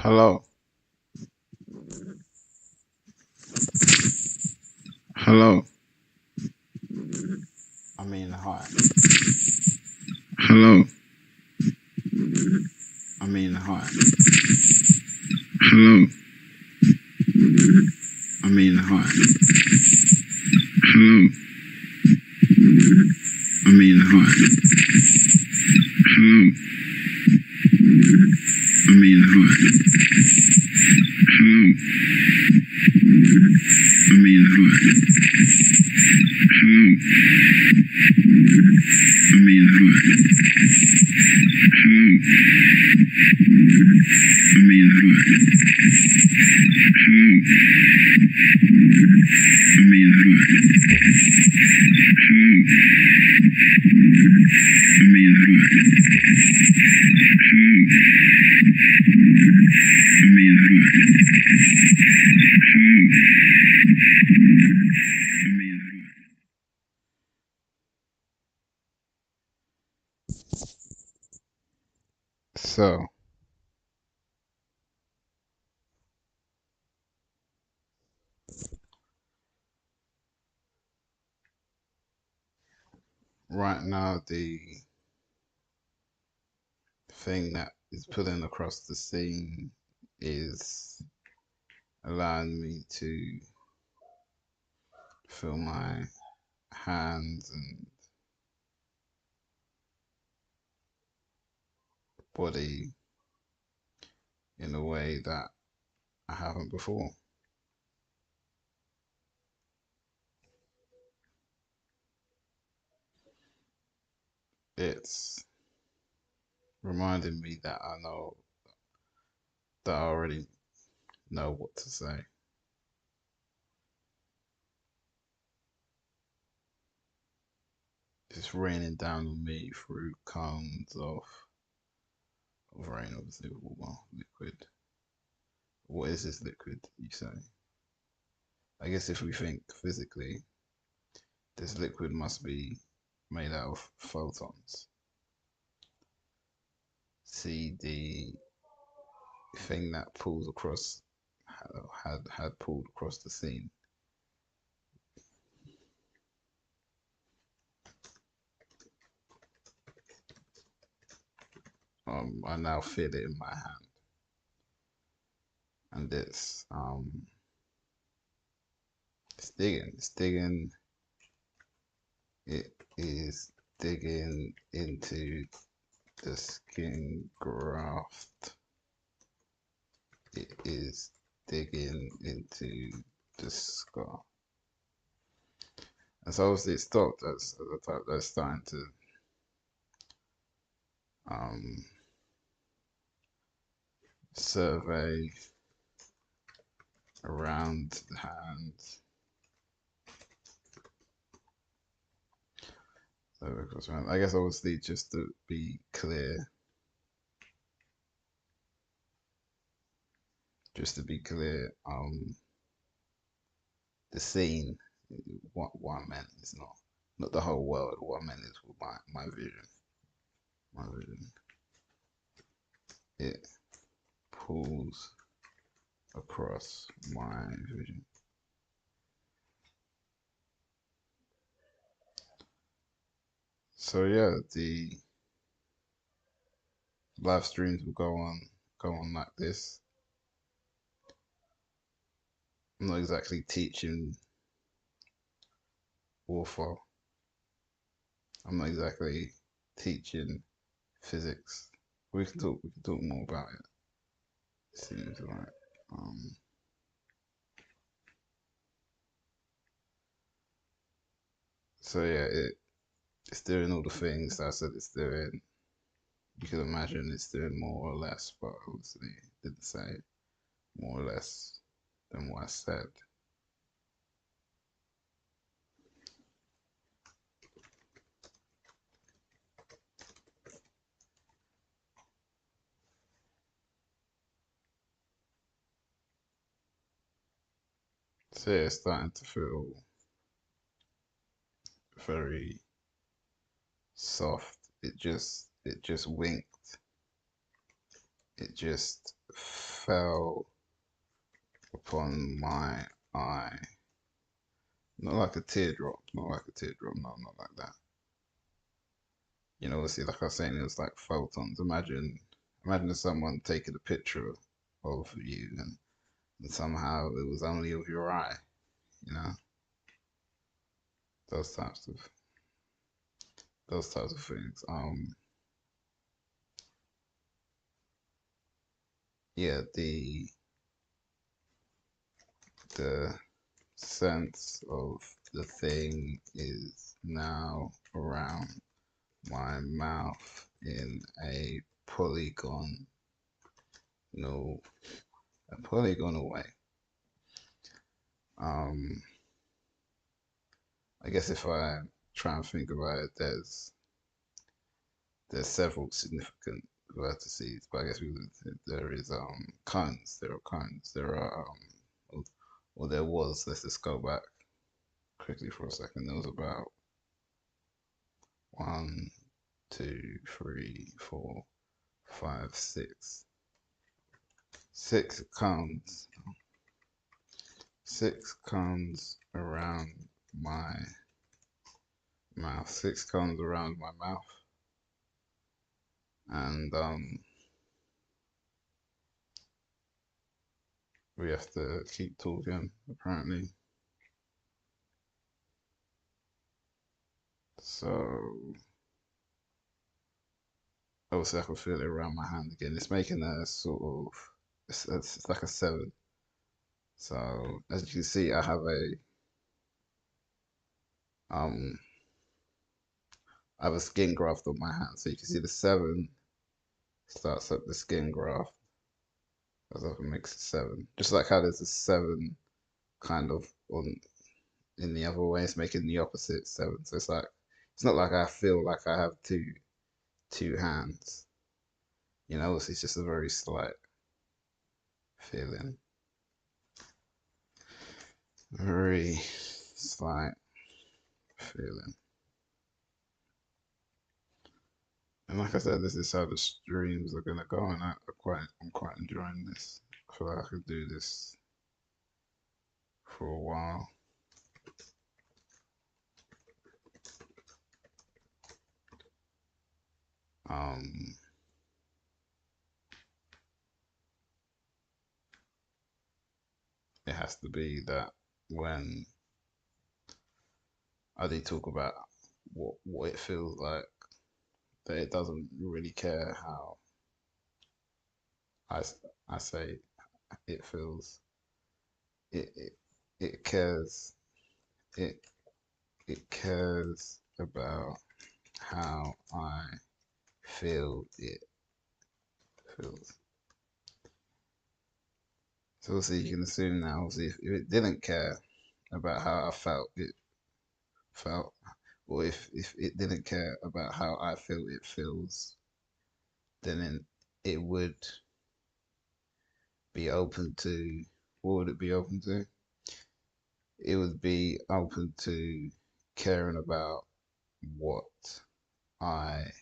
Hello. Hello. I mean, hi. Hello. I mean, hi. Hello. I mean, hi. Hello. I mean, hi. Hello. I mean, hi. Hello. I mean, hi. Hello. I mean, hi. Hello. I mean, hi. Hello. I mean, hi. Hello. I mean, hi. Hello. I mean, hi. Hello. I mean, hi. So, right now, the thing that is pulling across the scene is allowing me to feel my hands and body in a way that I haven't before. It's reminding me that I already know what to say. It's raining down on me through cones of rain, obviously, well, liquid. What is this liquid, you say? I guess if we think physically, this liquid must be made out of photons. See the thing that pulls across had pulled across the scene. I now feel it in my hand, and it's digging. It's digging. It is digging into the skin graft. It is digging into the scar. And so obviously it stopped as the type that's starting to um, survey around the hand. I guess obviously just to be clear, the scene, what I meant is not the whole world. What I meant is my vision. My vision. It pulls across my vision. So yeah, the live streams will go on like this. I'm not exactly teaching warfare. I'm not exactly teaching physics. We can talk more about it. Seems like um so yeah, it's doing all the things that I said it's doing. You can imagine it's doing more or less, but obviously it didn't say more or less than what I said. So yeah, it's starting to feel very soft. It just winked. It just fell upon my eye. Not like a teardrop, not like a teardrop, no, not like that. You know, obviously, like I was saying, it was like photons. Imagine someone taking a picture of you and somehow it was only of your eye, you know, those types of those types of things. Yeah, the sense of the thing is now around my mouth in a polygon, no, a polygonal way. Um, I guess if I try and think about it, there's several significant vertices, but I guess there is cones. There are cones. There are or there was. Let's just go back quickly for a second. There was about one, two, three, four, five, six cones. Six cones around my mouth. Six cones around my mouth, and we have to keep talking apparently. So obviously I can feel it around my hand again. It's making a sort of it's like a seven. So as you can see, um I have a skin graft on my hand. So you can see the seven starts at the skin graft as if it makes a seven. Just like how there's a seven kind of on in the other way, it's making the opposite seven. So it's like it's not like I feel like I have two hands. You know, it's just a very slight feeling. Very slight feeling. And like I said, this is how the streams are gonna go, and I'm quite enjoying this. I feel like I could do this for a while. Um, it has to be that when I do talk about what it feels like, that it doesn't really care how I, I say it feels. It it, it cares it it cares about how I feel it feels. So obviously you can assume now, obviously if it didn't care about how I felt it felt, or if it didn't care about how I feel it feels, then it would be open to, what would it be open to? It would be open to caring about what I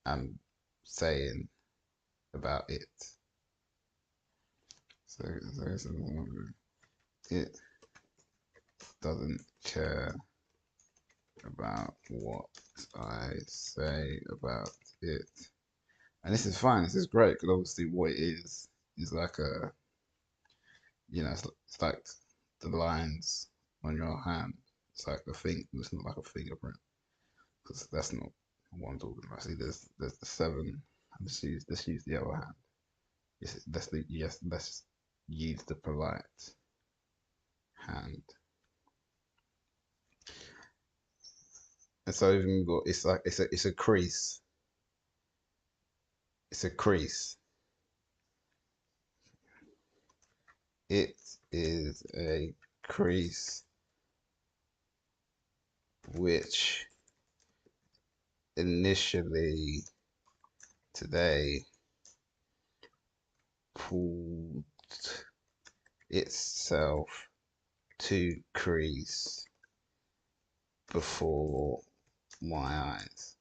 am saying about it. So it doesn't care about what I say about it. And this is fine, this is great, because obviously what it is like a, you know, it's like the lines on your hand. It's like a thing, it's not like a fingerprint, because that's not what I'm talking about. See, there's the seven. Let's use the other hand. Let's use the polite hand. And so even we've got, it's like it's a crease. It's a crease. It is a crease which initially today pulled itself to crease before my eyes.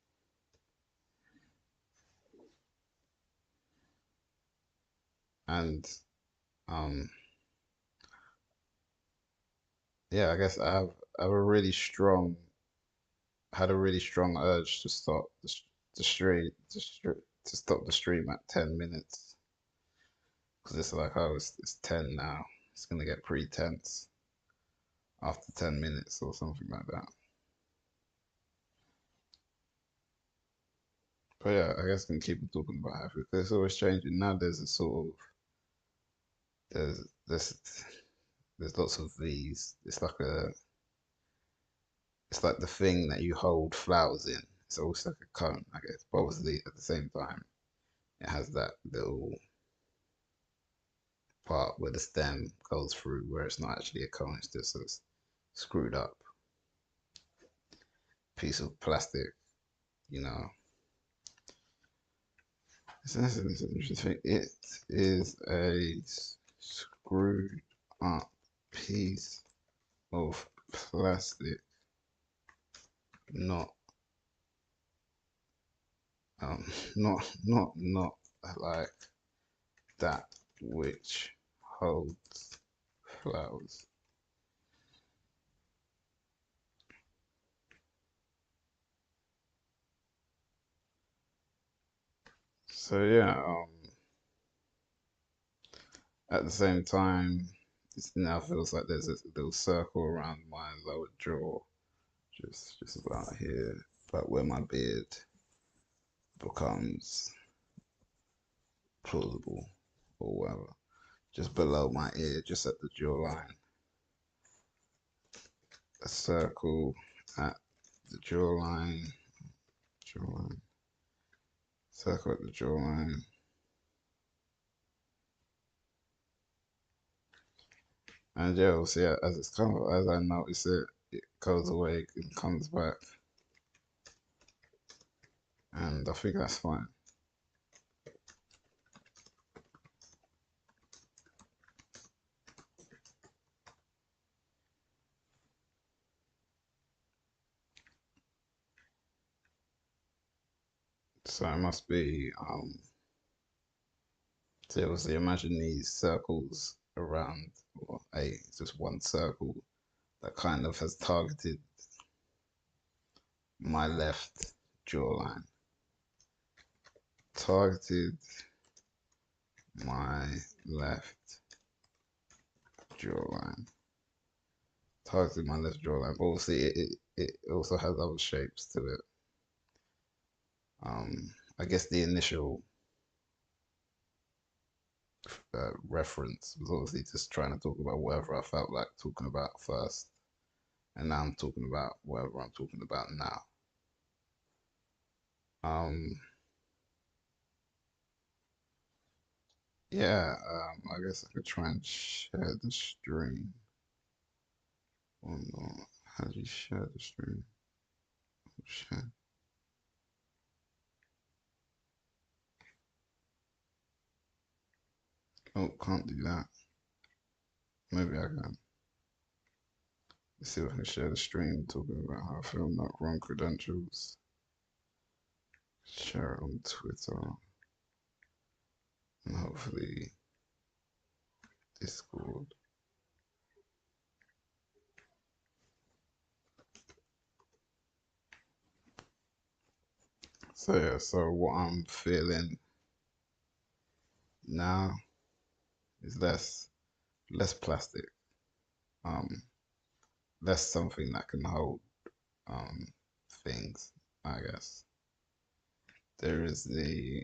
And um, yeah, I guess I have a really strong had a really strong urge to stop the stream to stop the stream at 10 minutes because it's like, oh, it's 10 now. It's gonna get pretty tense after 10 minutes or something like that. But yeah, I guess I can keep talking about Africa. It's always changing. Now there's a sort of there's there's there's lots of these. It's like the thing that you hold flowers in. It's almost like a cone, I guess. But obviously at the same time it has that little part where the stem goes through where it's not actually a cone, it's just a screwed up piece of plastic, you know. It's an interesting thing. It is a screwed up piece of plastic, not um not like that which holds flowers. So yeah, at the same time, it now feels like there's a little circle around my lower jaw, just about here, but where my beard becomes plausible or whatever. Just below my ear, just at the jawline. A circle at the jawline, circle at the jawline. And yeah, we'll see as it's kind of as I notice it, it goes away and comes back. And I think that's fine. So it must be so obviously imagine these circles around or just one circle that kind of has targeted my left jawline. Targeted my left jawline. Targeted my left jawline. But obviously it also has other shapes to it. I guess the initial reference was obviously just trying to talk about whatever I felt like talking about first. And now I'm talking about whatever I'm talking about now. Um, yeah, I guess I could try and share the stream. Oh no, how do you share the stream? Share. Oh, can't do that. Maybe I can. Let's see if I can share the stream talking about how I feel not wrong credentials. Share it on Twitter and hopefully Discord. So yeah, so what I'm feeling now is less plastic, um, less something that can hold um things, I guess. There is the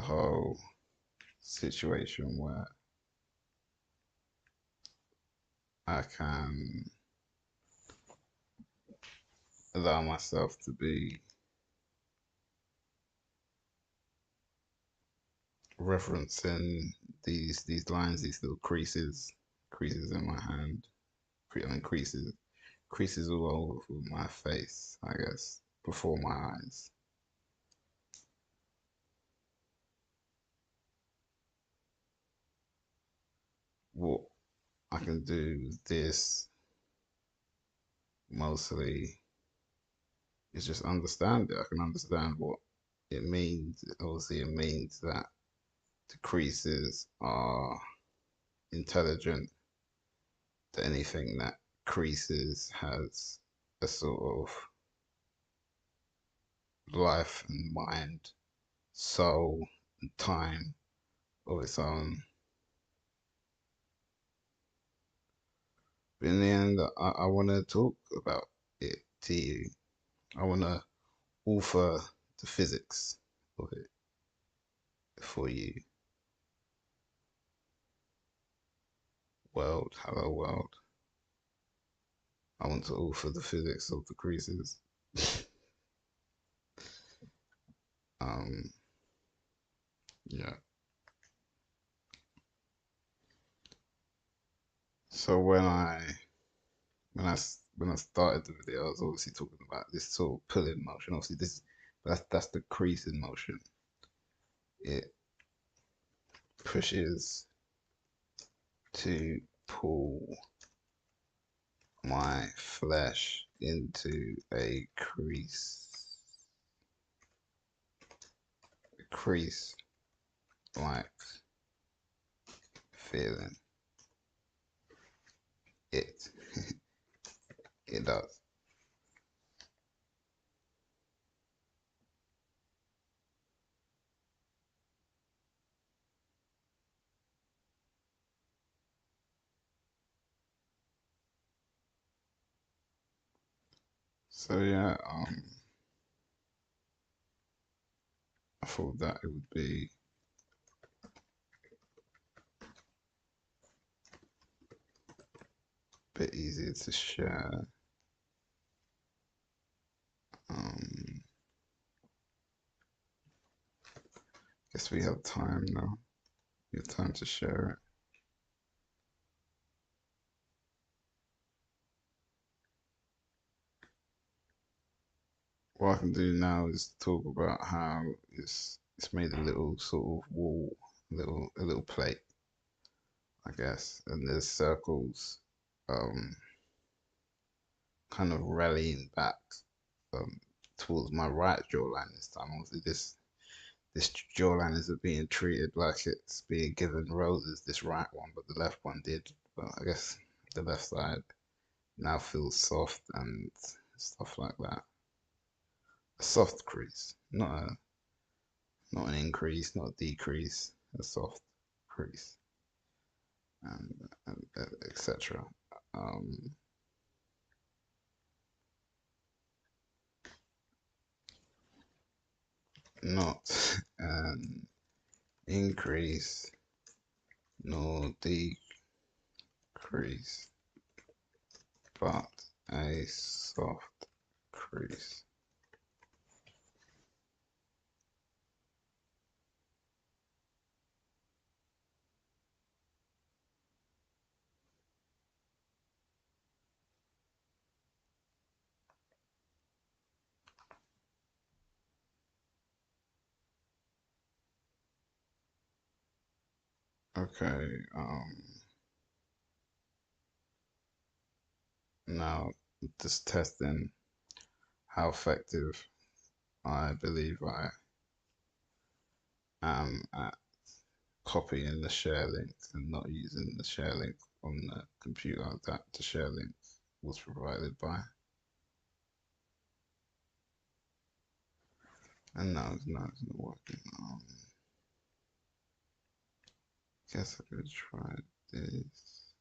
whole situation where I can allow myself to be referencing these lines, these little creases in my hand, I mean creases all over my face, I guess, before my eyes. What I can do this mostly It's just understand it. I can understand what it means. Obviously, it means that the creases are intelligent, that anything that creases has a sort of life and mind, soul, and time of its own. But in the end, I want to talk about it to you. I want to author the physics of it for you. World, hello world. I want to author the physics of the creases. um, yeah. So when I started the video, I was obviously talking about this sort of pulling motion. Obviously, that's the creasing motion. It pushes to pull my flesh into a crease like feeling. It it does. So yeah, I thought that it would be a bit easier to share. Um, Guess we have time now. We have time to share it. What I can do now is talk about how it's made a little sort of wall, a little plate, I guess, and there's circles, um, kind of rallying back, um, towards my right jawline this time. Obviously, this jawline isn't being treated like it's being given roses, this right one, but the left one did. But I guess the left side now feels soft and stuff like that. A soft crease, not an increase, not a decrease, a soft crease, and etc. Um, Not an increase nor decrease, but a soft crease. Okay, now just testing how effective I believe I am at copying the share link and not using the share link on the computer that the share link was provided by. And no, it's not working. Guess I could try this.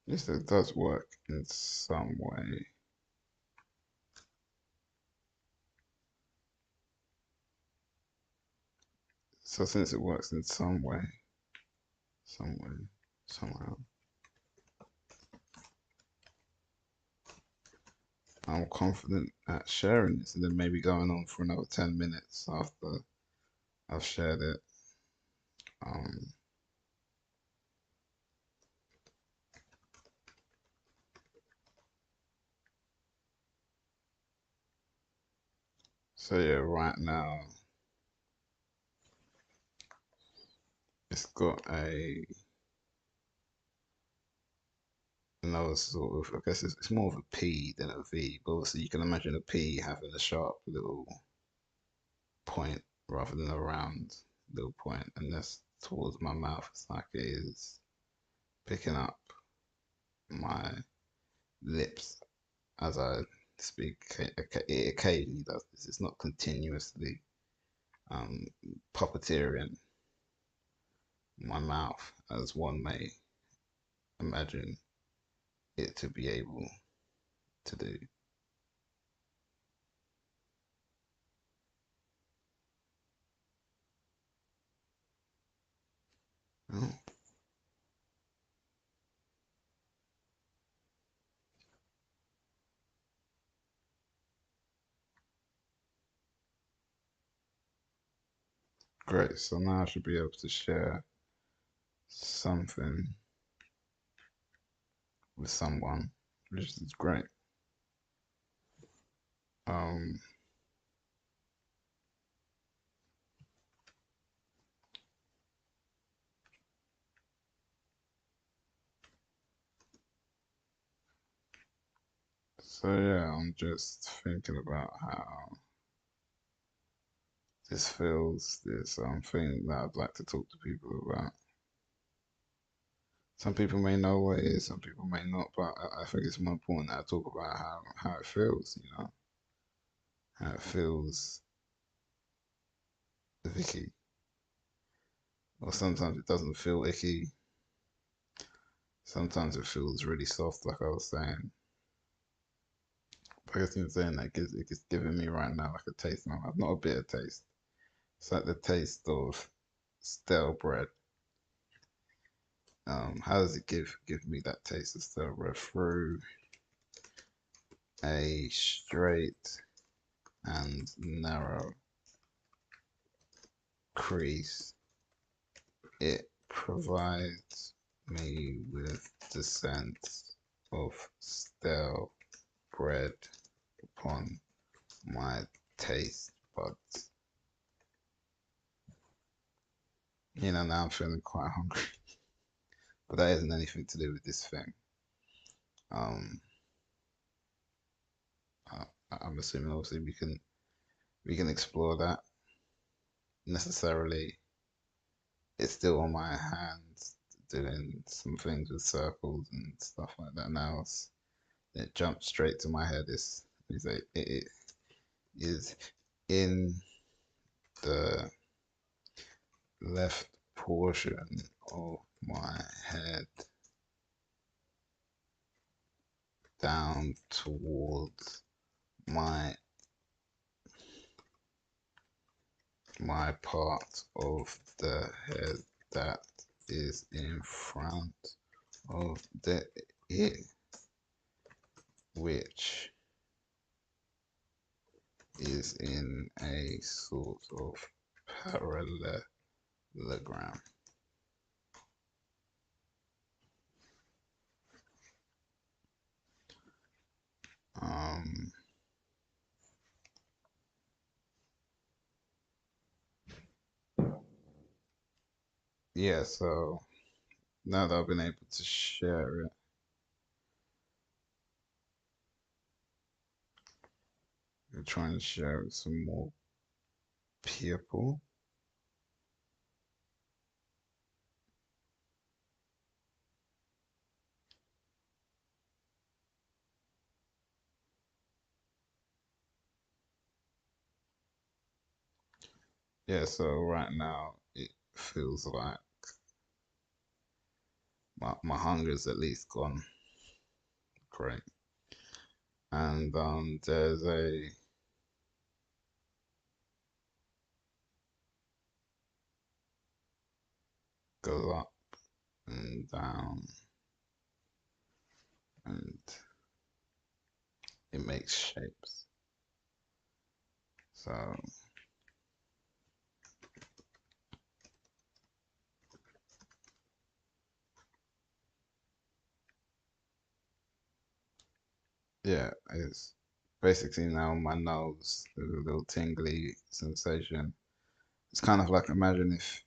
Yes, it does work in some way. So since it works in some way, somehow, I'm confident at sharing this and then maybe going on for another 10 minutes after I've shared it. Um, so yeah, right now It's got a another sort of, I guess it's more of a P than a V, but obviously you can imagine a P having a sharp little point rather than a round little point, and that's towards my mouth. It's like it is picking up my lips as I speak. It occasionally does this. It's not continuously um, puppeteering my mouth as one may imagine it to be able to do. Oh, great. So now I should be able to share something with someone, which is great. Um, so yeah, I'm just thinking about how this feels, this thing that I'd like to talk to people about. Some people may know what it is, some people may not, but I think it's more important that I talk about how it feels, how it feels icky. Or sometimes it doesn't feel icky. Sometimes it feels really soft, like I was saying. Like I was saying, that it's giving me right now like a taste in my mouth, not a bitter taste. It's like the taste of stale bread. How does it give me that taste of stale bread? Through a straight and narrow crease. It provides me with the sense of stale bread upon my taste buds. Now I'm feeling quite hungry, but that isn't anything to do with this thing. Um, I'm assuming obviously we can explore that. Necessarily, it's still on my hands doing some things with circles and stuff like that. Now it jumped straight to my head. It is in the left portion of my head down towards my my part of the head that is in front of the ear, which is in a sort of parallelogram. Um, yeah, so now that I've been able to share it, I'm trying to share it with some more people. Yeah, so right now it feels like my hunger's at least gone. Great. And there's a goes up and down, and it makes shapes. So yeah, it's basically now my nose, there's a little tingly sensation. It's kind of like imagine if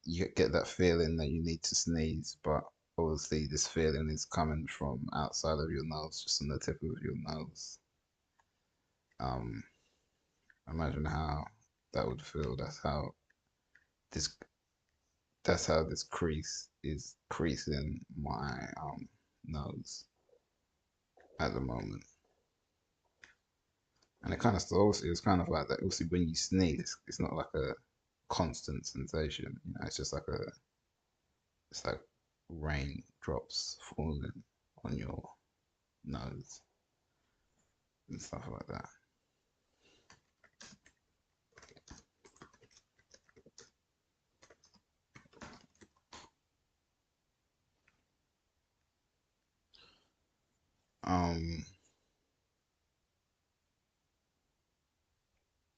you get that feeling that you need to sneeze, but obviously this feeling is coming from outside of your nose, just on the tip of your nose. Um, Imagine how that would feel. This that's how this crease is creasing my nose at the moment. And it kind of still obviously it's kind of like that. Obviously, when you sneeze, it's not like a constant sensation. You know, it's just like it's like raindrops falling on your nose and stuff like that. Um,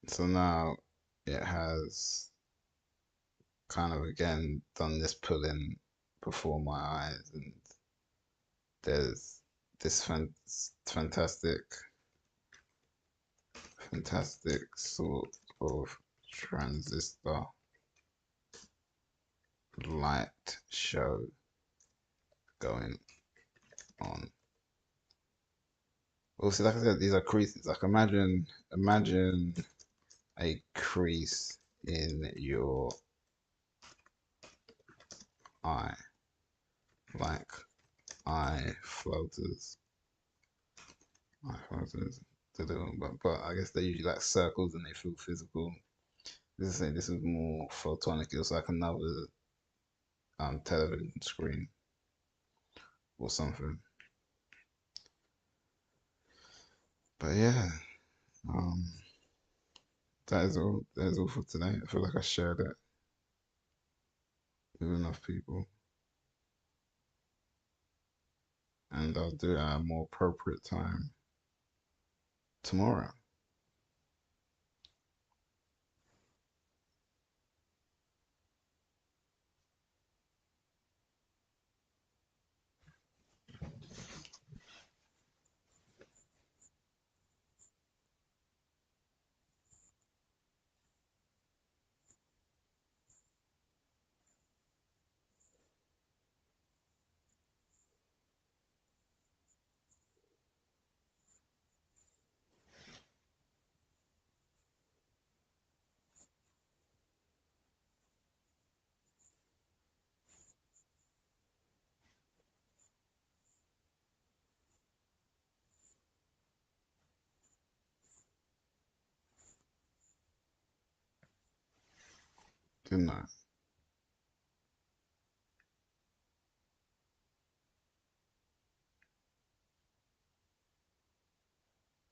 so now it has kind of again done this pulling before my eyes, and there's this fantastic, fantastic sort of transistor light show going on. Also, like I said, these are creases. Like imagine a crease in your eye, like eye floaters, eye floaters. But I guess they're usually like circles and they feel physical. This is more photonic. It's like another television screen or something. But yeah, um, that is all. That is all for today. I feel like I shared it with enough people, and I'll do it at a more appropriate time tomorrow. Good night.